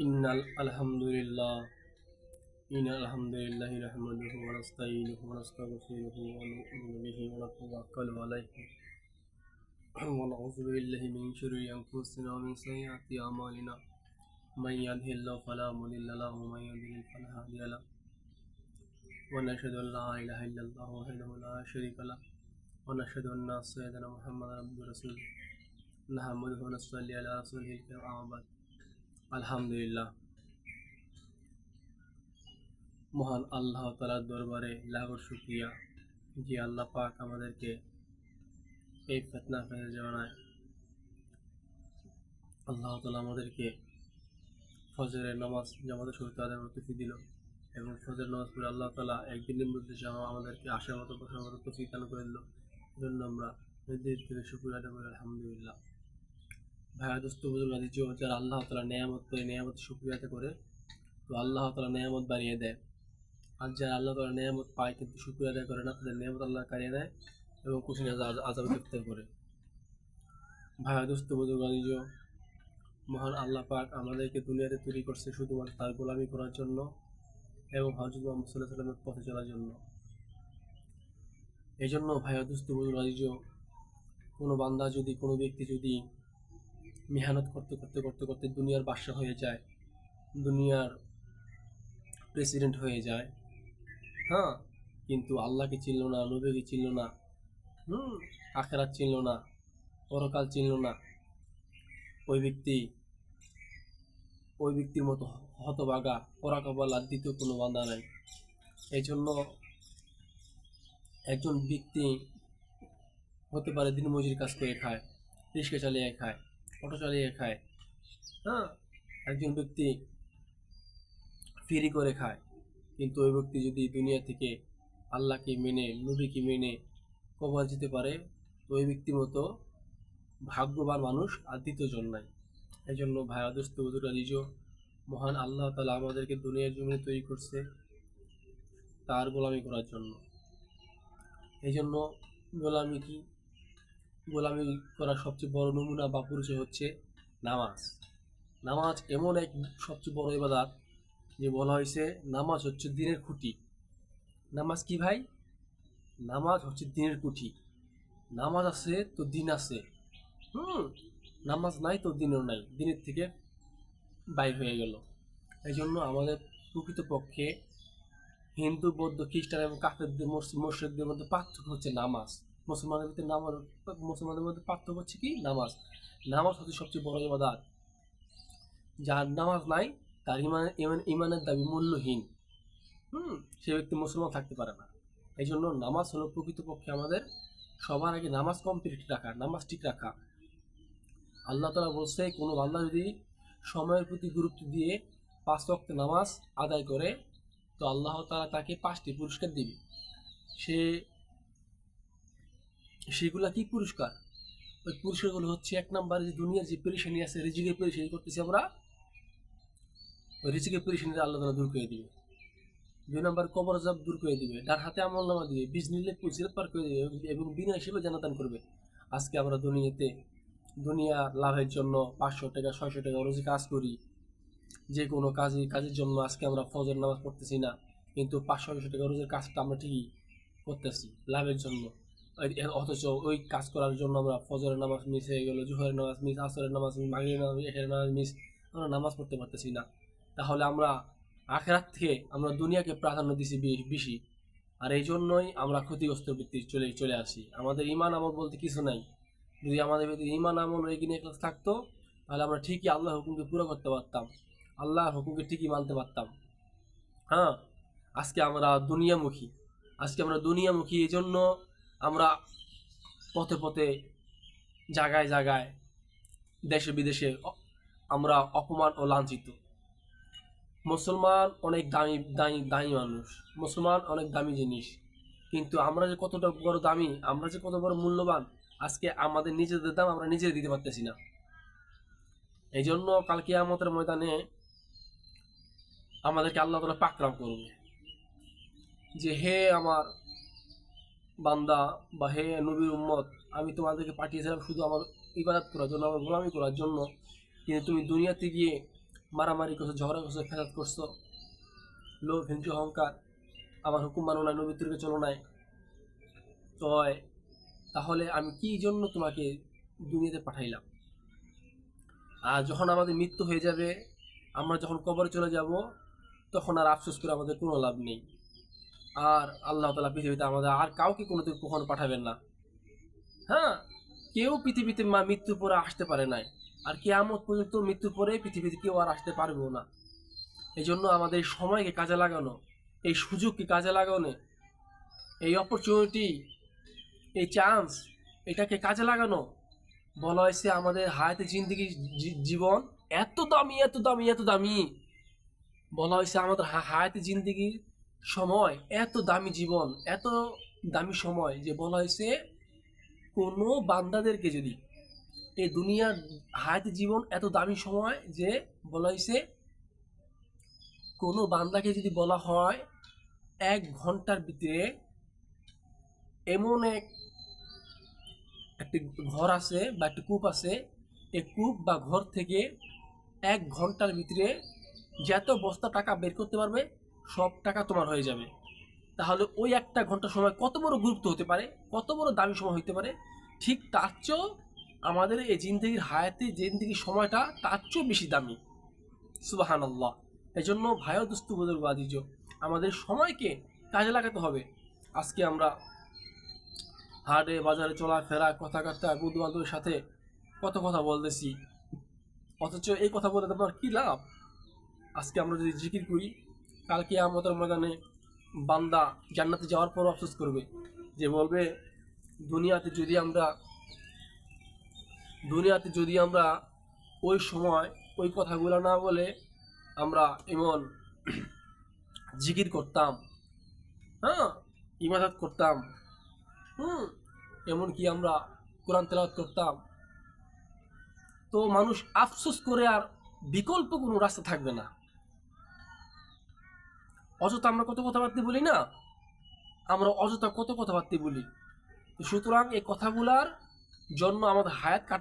ইন্নাল আলহামদুলিল্লাহ ইন্নাল আলহামদুলিল্লাহি নাহমাদুহু ওয়া নাস্তাঈনুহু ওয়া নাস্তাগফিরুহু ওয়া নু'মিনু বিহি ওয়া নাতাওয়াক্কালু আলাইহি ওয়া নাউযু বিল্লাহি মিন শুরুরি আনফুসিনা ওয়া মিন সাইয়্যাতি আ'মালিনা মান ইয়াহদিহিল্লাহু ফালা মুদিল্লা লাহু ওয়া মান ইউদ্লিল ফালা হাদিয়া লাহু ওয়া নাশহাদু আন লা ইলাহা ইল্লাল্লাহু ওয়াহদাহু লা শারীকা লাহু ওয়া নাশহাদু আন্না সাইয়্যিদানা মুহাম্মাদান আবদুহু ওয়া রাসূলুহু নাহমাদুহু ওয়া নুসাল্লি আলা রাসূলিহিল কারীম আম্মা বা'দ। আলহামদুলিল্লাহ, মহান আল্লাহ তাআলার দরবারে লাখো শুকরিয়া যে আল্লাহ পাক আমাদেরকে এই ফিতনা জামানায় আল্লাহ তাআলা আমাদেরকে ফজরের নামাজ জামাতের সাথে আদায় করতে তৌফিক দিল এবং ফজরের নামাজ পড়ে আল্লাহ তাআলা একদিনের মধ্যে আমাদেরকে আসার মতো বসার মতো তৌফিক দান করে দিল। এজন্য আমরা হৃদয় থেকে শুকরিয়া আদায় করি আলহামদুলিল্লাহ। ভাইয়া দোস্ত বুজুর্গ আদি যারা আল্লাহ তাআলা নেয়ামত করে নেয়ামত শুকরিয়া আদায় করে, তো আল্লাহ তাআলা নেয়ামত বাড়িয়ে দেয়। আর যারা আল্লাহ তাআলা নেয়ামত পায় কিন্তু শুকরিয়া আদায় করে না, তাদের নেয়ামত আল্লাহ কারিয়ে দেয় এবং কঠিন আযাবে গ্রেফতার করে। ভাইয়া দোস্ত বুজুর্গ আদি, মহান আল্লাহ পাক আমাদেরকে দুনিয়াতে তৈরি করছে শুধুমাত্র তার গোলামি করার জন্য এবং হযরত মুহাম্মদ সাল্লাল্লাহু আলাইহি ওয়াসাল্লামের পথে চলার জন্য। এই জন্য ভাইয়া দোস্ত বুজুর্গ আদি, কোনো বান্দা যদি কোনো ব্যক্তি যদি মেহনত করতে করতে করতে করতে দুনিয়ার বাদশা হয়ে যায়, দুনিয়ার প্রেসিডেন্ট হয়ে যায়, হ্যাঁ, কিন্তু আল্লাহকে চিনল না, নবীকে চিনল না, আখিরাত চিনল না, পরকাল চিনল না, ওই ব্যক্তির মতো হতভাগা পরাকাবাল আর দ্বিতীয় কোনো বান্দা নাই। এই জন্য একজন ব্যক্তি হতে পারে দিনমজুরি কাজ করে খায়, রিক্সা চালিয়ে খায়, অটো চালিয়ে খায়, হ্যাঁ, একজন ব্যক্তি ফ্রি করে খায়, কিন্তু ওই ব্যক্তি যদি দুনিয়া থেকে আল্লাহকে মেনে নবীকে মেনে কবর যেতে পারে, তো ওই ব্যক্তির মতো ভাগ্যবান মানুষ আর দ্বিতীয়জন নাই। এই জন্য ভাইয়া দোস্ত বুজুর্গ আদিজ, মহান আল্লাহ তাআলা আমাদেরকে দুনিয়ার জমিনে তৈরি করছে তার গোলামি করার জন্য। এই জন্য গোলামি করার সবচেয়ে বড় নমুনা বা পরিচয় হচ্ছে নামাজ। নামাজ এমন এক সবচেয়ে বড় ইবাদত যে বলা হয়েছে নামাজ হচ্ছে দিনের খুঁটি। নামাজ কি ভাই? নামাজ হচ্ছে দিনের খুঁটি। নামাজ আছে তো দিন আছে, নামাজ নাই তো দিনও নাই, দিনের থেকে বাইর হয়ে গেল। এই জন্য আমাদের প্রকৃতপক্ষে হিন্দু, বৌদ্ধ, খ্রিস্টান এবং কাফেরদের মুশরিকদের মধ্যে পার্থক্য হচ্ছে নামাজ। মুসলমানদের মধ্যে পার্থক্য হচ্ছে কি? নামাজ। নামাজ হচ্ছে সবচেয়ে বড় ইবাদত। যার নামাজ নাই তার ইমানের দাবি মূল্যহীন। সে ব্যক্তি মুসলমান থাকতে পারে না। এই জন্য নামাজ হলো প্রকৃতপক্ষে আমাদের সবার আগে নামাজ কমপ্লিট রাখা, নামাজ ঠিক রাখা। আল্লাহ তাআলা বলছে কোনো বান্দা যদি সময়ের প্রতি গুরুত্ব দিয়ে 5 ওয়াক্ত নামাজ আদায় করে, তো আল্লাহ তাআলা তাকে 5টি পুরস্কার দিবে। সেগুলা কি পুরস্কার? ওই পুরস্কারগুলো হচ্ছে, 1 নম্বরে যে দুনিয়ার যে পেরেশানি আছে, রিজিকের পেরেশানি করতেছি আমরা, ওই রিজিকের পেরেশানিটা আল্লাহ তাআলা দূর করে দিবে। 2 নম্বর কবর আযাব দূর করে দিবে, ডান হাতে আমলনামা দিবে, বিজনিল্লাহ পুরস্কার পার করে দিবে এবং বিনা হিসেবে জান্নাত দান করবে। আজকে আমরা দুনিয়া লাভের জন্য 500 টাকা 600 টাকা রোজে কাজ করি, যে কোনো কাজের জন্য আজকে আমরা ফজর নামাজ পড়তেছি না, কিন্তু 500-600 টাকা রোজের কাজটা আমরা ঠিকই করতেছি লাভের জন্য। অথচ ওই কাজ করার জন্য আমরা ফজরের নামাজ মিস হয়ে গেল, জোহরের নামাজ মিস, আসরের নামাজ মিস, মাগরিবের নামাজ, এশারের নামাজ মিস, আমরা নামাজ পড়তে পারতেছি না। তাহলে আমরা আখিরাত থেকে আমরা দুনিয়াকে প্রাধান্য দিছি বেশি, আর এই জন্যই আমরা ক্ষতিগ্রস্ত বৃত্তি চলে আসি। আমাদের ইমান আমল বলতে কিছু নাই। যদি আমাদের ভিতরে ইমান আমল এগিয়ে ক্লাস থাকতো, তাহলে আমরা ঠিকই আল্লাহর হুকুমকে পুরো করতে পারতাম, আল্লাহর হুকুমকে ঠিকই মানতে পারতাম। হ্যাঁ, আজকে আমরা দুনিয়ামুখী। এই জন্য আমরা পথে পথে, জায়গায় জায়গায়, দেশে বিদেশে আমরা অপমান ও লাঞ্ছিত। মুসলমান অনেক দামি মানুষ, মুসলমান অনেক দামি জিনিস, কিন্তু আমরা যে কতটা বড় দামি, আমরা যে কত বড় মূল্যবান, আজকে আমাদের নিজেদের দাম আমরা নিজেরা দিতে পারতেছি না। এই জন্য কাল কিয়ামতের ময়দানে আমাদেরকে আল্লাহ তাআলা পাকড়াও করবে যে, হে আমার বান্দা বা হে নবীর উম্মত, আমি তোমাদেরকে পাঠিয়েছিলাম শুধু আমার ইবাদত করার জন্য, আমার গোলামি করার জন্য, কিন্তু তুমি দুনিয়াতে গিয়ে মারামারি করছো, ঝগড়া করছো, ফেসাদ করছো, লোভ, হিংসা, অহংকার, আমার হুকুম মানো নাই, নবীর তরিকে চলো নাই, তয় তাহলে আমি কি জন্য তোমাকে দুনিয়াতে পাঠাইলাম? আর যখন আমাদের মৃত্যু হয়ে যাবে, আমরা যখন কবরে চলে যাব, তখন আর আফসোস করে আমাদের কোনো লাভ নেই। আর আল্লাহ তাআলা পৃথিবীতে আমাদের আর কাউকে কোনোদিন কখনো পাঠাবেন না। হ্যাঁ, কেউ পৃথিবীতে মৃত্যুর পরে আসতে পারে নাই, আর কিয়ামত পর্যন্ত মৃত্যুর পরে পৃথিবীতে কেউ আর আসতে পারবেও না। এই জন্য আমাদের এই সময়কে কাজে লাগানো, এই সুযোগকে কাজে লাগানো, এই অপরচুনিটি, এই চান্স, এটাকে কাজে লাগানো, বলা হয়েছে আমাদের হায়াতে জিন্দিগি, জীবন এত দামি, এত দামি, এত দামি। বলা হয়েছে আমাদের হায়াতে জিন্দিগির সময় এত দামি, জীবন এত দামি সময়, যে বলা হয়েছে কোনো বান্দাদেরকে যদি এই দুনিয়ার হায়াতে জীবন এত দামি সময়, যে বলা হয়েছে কোনো বান্দাকে যদি বলা হয় 1 ঘন্টার ভিতরে এমন একটি ঘর আছে বা একটি কূপ আছে, এই কূপ বা ঘর থেকে 1 ঘন্টার ভিতরে যত বস্তা টাকা বের করতে পারবে, সব টাকা তোমার হয়ে যাবে। তাহলে ওই 1 ঘন্টা সময় কত বড় গুরুত্ব হতে পারে, কত বড় দামি সময় হতে পারে। ঠিক তার চেয়েও আমাদের এই জিন্দেগির হায়াতে জিন্দেগির সময়টা তার চেয়েও বেশি দামি। সুবহানাল্লাহ। এই জন্য ভাইও দুস্তু বুজুর্গ আদিজ, আমাদের সময়কে কাজে লাগাতে হবে। আজকে আমরা হাটে বাজারে চলাফেরা, কথাবার্তা, বন্ধু বান্ধবের সাথে কত কথা বলতেছি, অথচ এই কথা বলে তোমার কি লাভ? আজকে আমরা যদি জিকির করি, কালকে আমাদের ময়দানে বান্দা জান্নাতে যাওয়ার পর আফসোস করবে, যে বলবে দুনিয়াতে যদি আমরা ওই সময় ওই কথাগুলো না বলে আমরা এমন জিকির করতাম, হ্যাঁ, ইবাদত করতাম, এমনকি আমরা কোরআন তেলাওয়াত করতাম, তো মানুষ আফসোস করে আর বিকল্প কোনো রাস্তা থাকবে না। অযথা আমরা কত কথাবার্তা বলি না, আমরা অযথা কত কথাবার্তা বলি। সুতরাং এই কথাগুলার জন্য আমাদের হায়াত কাটা